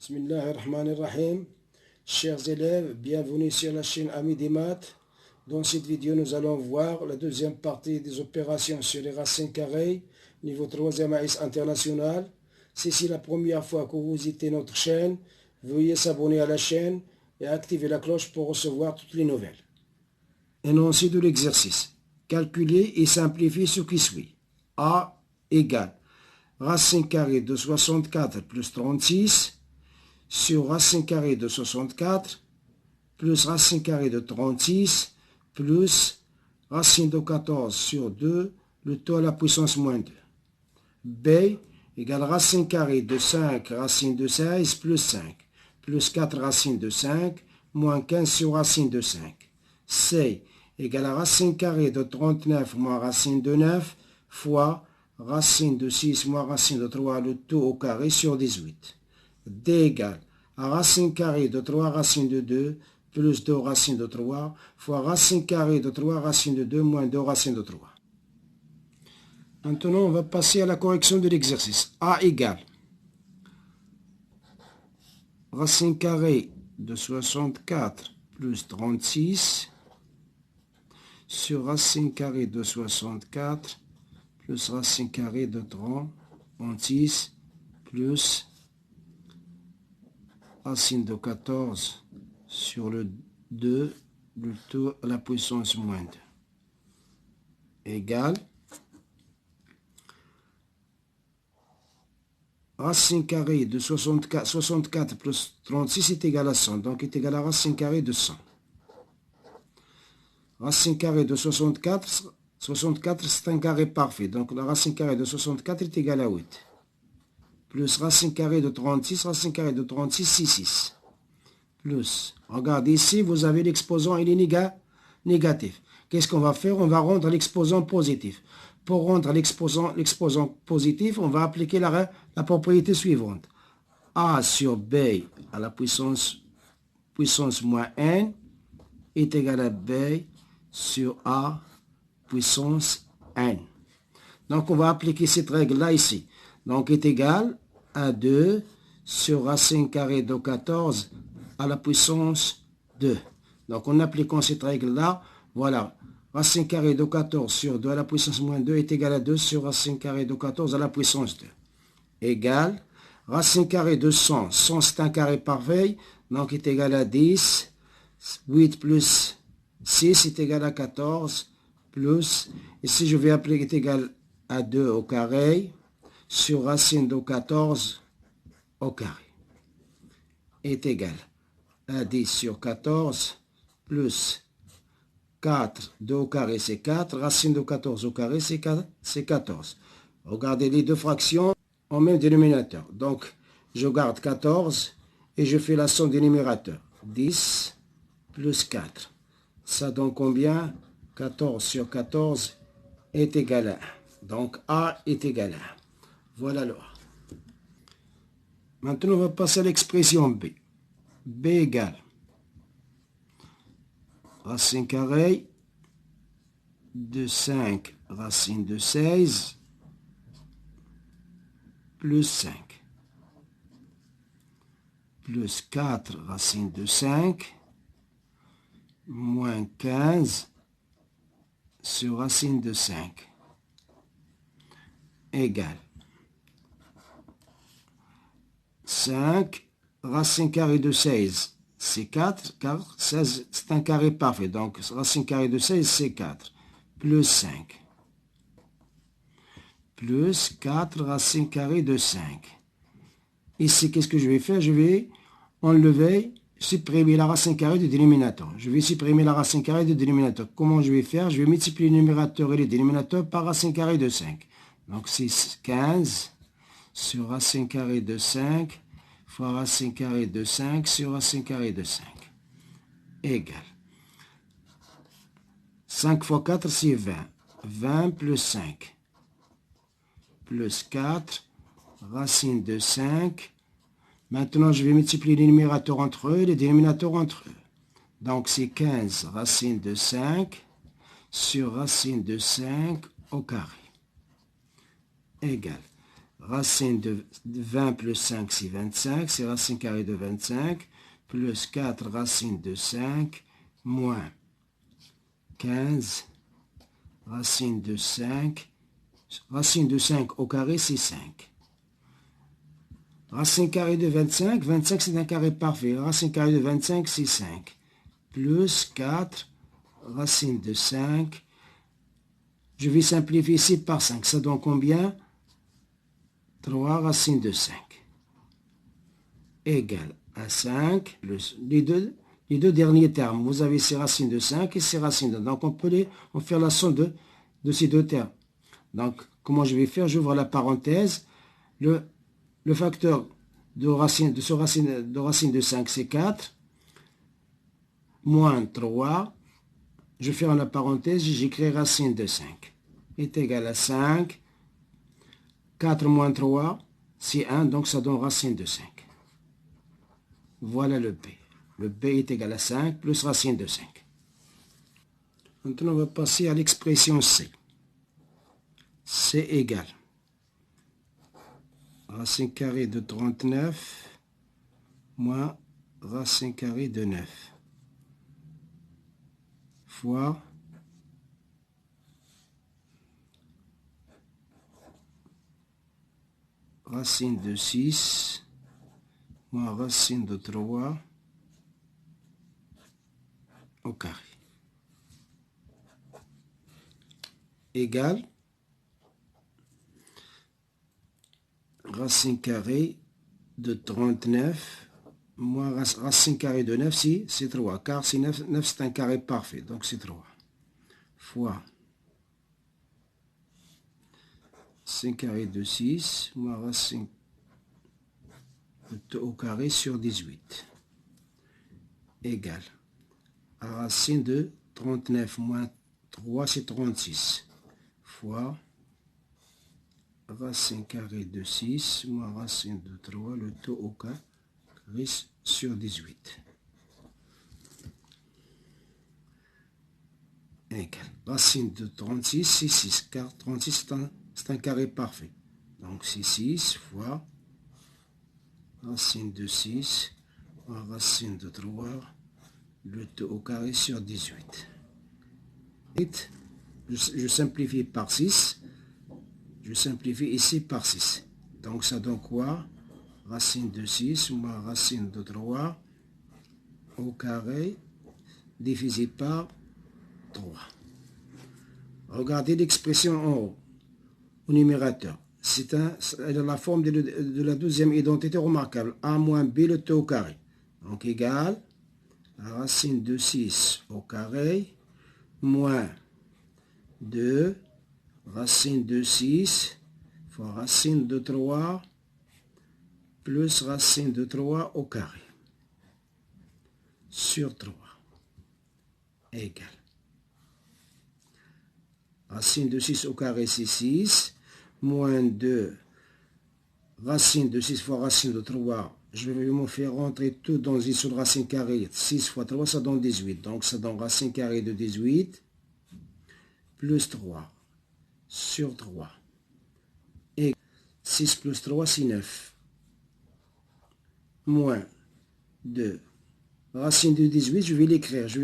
Bismillahirrahmanirrahim. Chers élèves, bienvenue sur la chaîne Amis des maths. Dans cette vidéo, nous allons voir la deuxième partie des opérations sur les racines carrées, niveau 3e AS international. Si c'est la première fois que vous visitez notre chaîne, veuillez s'abonner à la chaîne et activer la cloche pour recevoir toutes les nouvelles. Énoncé de l'exercice. Calculer et simplifier ce qui suit. A égale racine carrée de 64 plus 36 sur racine carrée de 64 plus racine carrée de 36 plus racine de 14 sur 2, le tout à la puissance moins 2. B égale racine carrée de 5 racine de 16 plus 5 plus 4 racine de 5 moins 15 sur racine de 5. C égale à racine carrée de 39 moins racine de 9 fois racine de 6 moins racine de 3, le tout au carré sur 18. D égale à racine carrée de 3 racine de 2 plus 2 racine de 3 fois racine carrée de 3 racine de 2 moins 2 racine de 3. Maintenant, on va passer à la correction de l'exercice. A égale racine carrée de 64 plus 36 sur racine carrée de 64 plus racine carrée de 36 plus racine de 14 sur le 2, le tout à la puissance moins 2, égale racine carrée de 64 plus 36 est égal à 100, donc est égal à racine carrée de 100. Racine carrée de 64 c'est un carré parfait, donc la racine carrée de 64 est égale à 8. Plus racine carrée de 36, racine carrée de 36, c'est 6. Plus, regardez ici, vous avez l'exposant, il est négatif. Qu'est-ce qu'on va faire? On va rendre l'exposant positif. Pour rendre l'exposant positif, on va appliquer la propriété suivante. A sur B à la puissance moins n est égal à B sur A puissance n. Donc, on va appliquer cette règle-là ici. Donc, est égal à 2 sur racine carrée de 14 à la puissance 2. Donc, en appliquant cette règle-là, voilà, racine carrée de 14 sur 2 à la puissance moins 2 est égal à 2 sur racine carrée de 14 à la puissance 2. Égale, racine carrée de 100, 100 c'est un carré parfait, donc est égal à 10, 8 plus 6 est égal à 14, plus, ici je vais appliquer est égal à 2 au carré, sur racine de 14 au carré, est égal à 10 sur 14, plus 4, 2 au carré c'est 4, racine de 14 au carré c'est 14. Regardez les deux fractions en même dénominateur. Donc, je garde 14 et je fais la somme des numérateurs. 10 plus 4. Ça donne combien? 14 sur 14 est égal à 1. Donc, A est égal à 1. Voilà le A. Maintenant, on va passer à l'expression B. B égale racine carrée de 5 racine de 16 plus 5 plus 4 racine de 5 moins 15 sur racine de 5 égale 5 racine carrée de 16 c'est 4, car 16 c'est un carré parfait, donc racine carrée de 16 c'est 4, plus 5, plus 4 racine carrée de 5. Ici, qu'est-ce que je vais faire? Je vais enlever, supprimer la racine carrée du dénominateur. Je vais supprimer la racine carrée du dénominateur. Comment je vais faire? Je vais multiplier le numérateur et le dénominateur par racine carrée de 5. Donc c'est 15 sur racine carrée de 5 fois racine carrée de 5 sur racine carrée de 5 égale 5 fois 4 c'est 20. 20 plus 5 plus 4 racine de 5. Maintenant, je vais multiplier les numérateurs entre eux et les dénominateurs entre eux. Donc, c'est 15 racine de 5 sur racine de 5 au carré égale Racine de 20 plus 5, c'est 25. C'est racine carrée de 25. Plus 4 racine de 5. Moins 15. Racine de 5. Racine de 5 au carré, c'est 5. Racine carrée de 25. 25, c'est un carré parfait. Racine carrée de 25, c'est 5. Plus 4. Racine de 5. Je vais simplifier ici par 5. Ça donne combien? 3 racine de 5. Égale à 5. Les deux derniers termes. Vous avez ces racines de 5 et ces racines de 5. Donc, on fait la somme de ces deux termes. Donc, comment je vais faire? J'ouvre la parenthèse. Le facteur de racine de 5, c'est 4. Moins 3. Je ferme la parenthèse, j'écris racine de 5. Est égal à 5. 4 moins 3, c'est 1, donc ça donne racine de 5. Voilà le B. Le B est égal à 5 plus racine de 5. Maintenant, on va passer à l'expression C. C égale racine carrée de 39 moins racine carrée de 9 fois racine de 6 moins racine de 3 au carré égale racine carrée de 39 moins racine carrée de 9, c'est 3, car c'est 9 c'est un carré parfait, donc c'est 3, fois racine carrée de 6 moins racine au carré sur 18 égale à racine de 39 moins 3, c'est 36, fois racine carrée de 6 moins racine de 3, le tout au carré sur 18. Égale. Racine de 36, c'est 6, car 36, c'est un carré parfait. Donc, c'est 6 fois racine de 6 moins racine de 3, le tout au carré sur 18. Je simplifie par 6. Je simplifie ici par 6. Donc, ça donne quoi? Racine de 6 moins racine de 3 au carré divisé par 3. Regardez l'expression en haut, au numérateur. C'est la forme de la deuxième identité remarquable. A moins B, le tout au carré. Donc, égal à racine de 6 au carré moins 2 racine de 6 fois racine de 3 plus racine de 3 au carré sur 3 égale racine de 6 au carré, c'est 6 moins 2 racine de 6 fois racine de 3. Je vais me faire rentrer tout dans une seule racine carrée. 6 fois 3, ça donne 18. Donc, ça donne racine carrée de 18 plus 3 sur 3. Et 6 plus 3, c'est 9. Moins 2. Racine de 18, je vais l'écrire. Je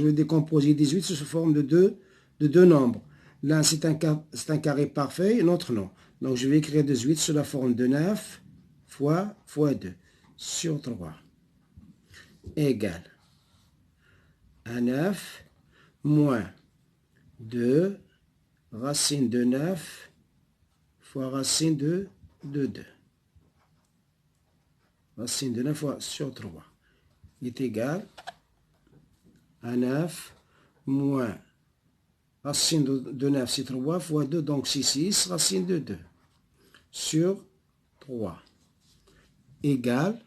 vais décomposer 18 sous forme de deux nombres. L'un, c'est un carré parfait, l'autre non. Donc, je vais écrire 18 sous la forme de 9 fois 2 sur 3 égale à 9 moins 2 racine de 9 fois racine de 2. Racine de 9 fois sur 3 est égal à 9 moins racine de 9, c'est 3 fois 2, donc c'est 6, racine de 2 sur 3 égale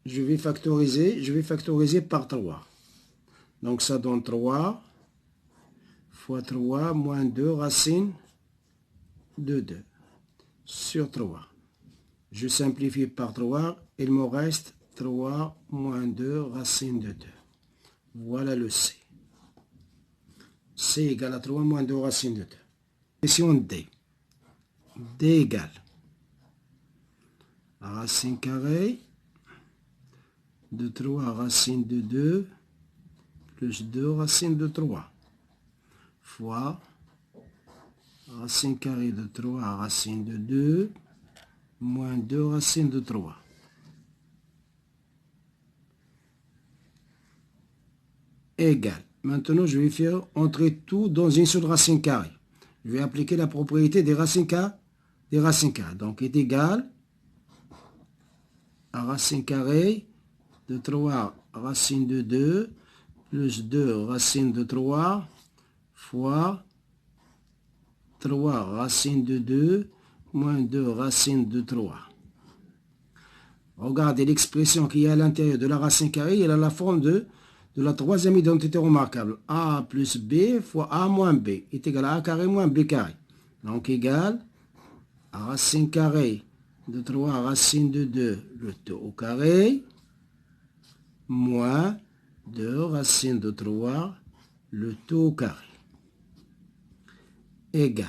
je vais factoriser par 3. Donc ça donne 3 fois 3 moins 2 racine de 2 sur 3. Je simplifie par 3, il me reste 3 moins 2 racine de 2. Voilà le C. C égale à 3 moins 2 racine de 2. Question D. D égale racine carrée de 3 racine de 2 plus 2 racine de 3 fois racine carrée de 3 racine de 2 moins 2 racine de 3. Égale. Maintenant, je vais faire entrer tout dans une seule racine carrée. Je vais appliquer la propriété des racines carrées. Donc, est égal à racine carrée de 3 racine de 2 plus 2 racine de 3 fois 3 racine de 2 moins 2 racine de 3. Regardez l'expression qui est à l'intérieur de la racine carrée, elle a la forme de la troisième identité remarquable. A plus B fois A moins B est égal à A carré moins B carré. Donc égal à racine carrée de 3 racine de 2 le tout au carré moins 2 racine de 3 le tout au carré. Égal.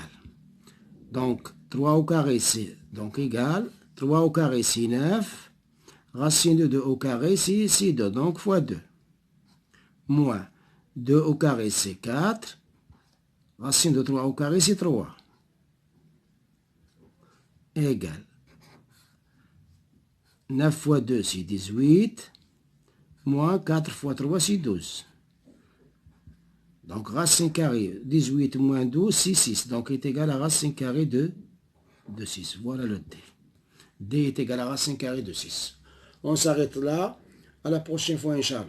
Donc 3 au carré c'est donc égal. 3 au carré c'est 9. Racine de 2 au carré c'est 2. Donc fois 2. Moins 2 au carré c'est 4. Racine de 3 au carré c'est 3. Égal. 9 fois 2 c'est 18. Moins 4 fois 3 c'est 12. Donc racine carrée 18 moins 12 c'est 6. Donc est égal à racine carrée de 6. Voilà le D. D est égal à racine carrée de 6. On s'arrête là. À la prochaine fois, Inch'Allah.